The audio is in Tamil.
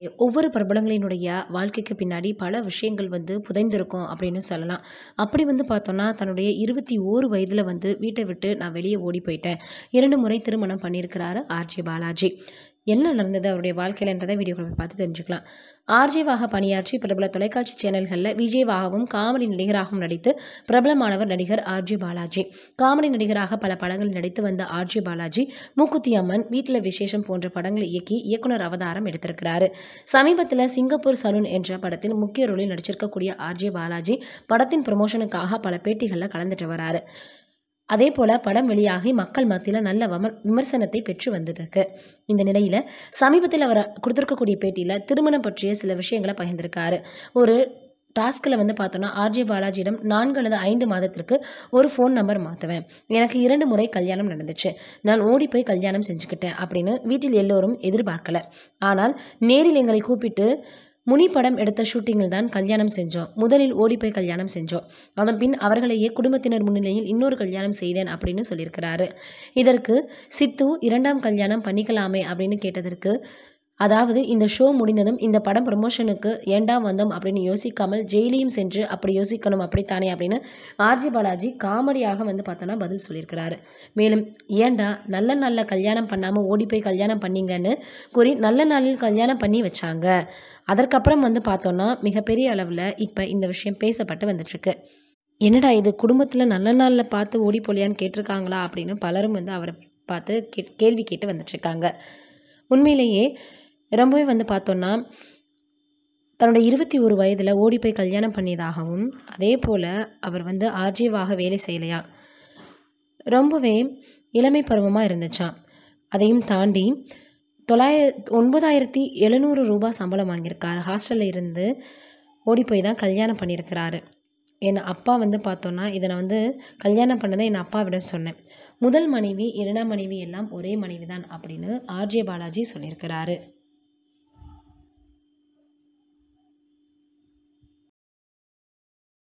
ஒவ்வொரு பிரபலங்களினுடைய வாழ்க்கைக்கு பின்னாடி பல விஷயங்கள் புதைந்திருக்கும் அப்படின்னு சொல்லலாம். அப்படி பார்த்தோம்னா, தன்னுடைய 21 வயதில வீட்டை விட்டு நான் வெளியே ஓடி போயிட்டேன். 2 முறை திருமணம் பண்ணியிருக்கிறாரு ஆர்ஜே பாலாஜி. என்ன நடந்தது அவருடைய வாழ்க்கையிலன்றதை வீடியோக்குள்ள போய் பார்த்து தெரிஞ்சுக்கலாம். ஆர்ஜேவாக பணியாற்றி பிரபல தொலைக்காட்சி சேனல்களில் விஜயவாகவும் காமெடி நடிகராகவும் நடித்து பிரபலமானவர் நடிகர் ஆர்ஜே பாலாஜி. காமெடி நடிகராக பல படங்களில் நடித்து வந்த ஆர்ஜே பாலாஜி மூக்குத்தி அம்மன், வீட்டில் விசேஷம் போன்ற படங்களை இயக்கி இயக்குனர் அவதாரம் எடுத்திருக்கிறாரு. சமீபத்தில் சிங்கப்பூர் சலூன் என்ற படத்தில் முக்கிய ரோலில் நடிச்சிருக்கக்கூடிய ஆர்ஜே பாலாஜி படத்தின் ப்ரமோஷனுக்காக பல பேட்டிகளில் கலந்துட்டு வராரு. அதே போல் படம் வெளியாகி மக்கள் மத்தியில் நல்ல விமர்சனத்தை பெற்று வந்துருக்கு. இந்த நிலையில் சமீபத்தில் அவர் கொடுத்துருக்கக்கூடிய பேட்டியில் திருமணம் பற்றிய சில விஷயங்களை பகிர்ந்திருக்காரு. ஒரு டாஸ்கில் பார்த்தோன்னா, ஆர்ஜே பாலாஜியிடம் 4 அல்லது 5 மாதத்திற்கு ஒரு ஃபோன் நம்பர் மாற்றுவேன். எனக்கு 2 முறை கல்யாணம் நடந்துச்சு. நான் ஓடி போய் கல்யாணம் செஞ்சுக்கிட்டேன் அப்படின்னு வீட்டில் எல்லோரும் எதிர்பார்க்கல. ஆனால் நேரில் எங்களை கூப்பிட்டு முனி படம் எடுத்த ஷூட்டிங்கில் தான் கல்யாணம் செஞ்சோம். முதலில் ஓடி போய் கல்யாணம் செஞ்சோம். அதன் பின் அவர்களையே குடும்பத்தினர் முன்னிலையில் இன்னொரு கல்யாணம் செய்தேன் அப்படின்னு சொல்லியிருக்கிறாரு. இதற்கு சித்து 2ஆம் கல்யாணம் பண்ணிக்கலாமே அப்படின்னு கேட்டதற்கு, அதாவது இந்த ஷோ முடிந்ததும் இந்த படம் ப்ரமோஷனுக்கு ஏண்டா வந்தோம் அப்படின்னு யோசிக்காமல் ஜெயிலையும் சென்று அப்படி யோசிக்கணும் அப்படித்தானே அப்படின்னு ஆர்ஜே பாலாஜி காமெடியாக பார்த்தோன்னா பதில் சொல்லியிருக்கிறாரு. மேலும் ஏண்டா நல்ல நாளில் கல்யாணம் பண்ணாமல் ஓடி போய் கல்யாணம் பண்ணீங்கன்னு கூறி நல்ல நாளில் கல்யாணம் பண்ணி வச்சாங்க. அதற்கப்புறம் பார்த்தோன்னா மிகப்பெரிய அளவில் இப்போ இந்த விஷயம் பேசப்பட்டு வந்துட்டுருக்கு. என்னடா இது, குடும்பத்தில் நல்ல நாளில் பார்த்து ஓடி போலியான்னு கேட்டிருக்காங்களா அப்படின்னு பலரும் அவரை பார்த்து கேள்வி கேட்டு வந்துட்டுருக்காங்க. உண்மையிலேயே ரொம்பவே பார்த்தோன்னா, தன்னோட 21 வயதில் ஓடி போய் கல்யாணம் பண்ணியதாகவும், அதே போல் அவர் ஆர்ஜேவாக வேலை செய்யலையா, ரொம்பவே இளமை பருவமாக இருந்துச்சாம். அதையும் தாண்டி 9,700 ரூபாய் சம்பளம் வாங்கியிருக்காரு. ஹாஸ்டலில் இருந்து ஓடி போய் தான் கல்யாணம் பண்ணியிருக்கிறாரு. என் அப்பா பார்த்தோன்னா, இதை நான் கல்யாணம் பண்ணதை என் அப்பாவிடம் சொன்னேன். முதல் மனைவி 2ஆம் மனைவி எல்லாம் ஒரே மனைவி தான் அப்படின்னு ஆர்ஜே பாலாஜி சொல்லியிருக்கிறாரு.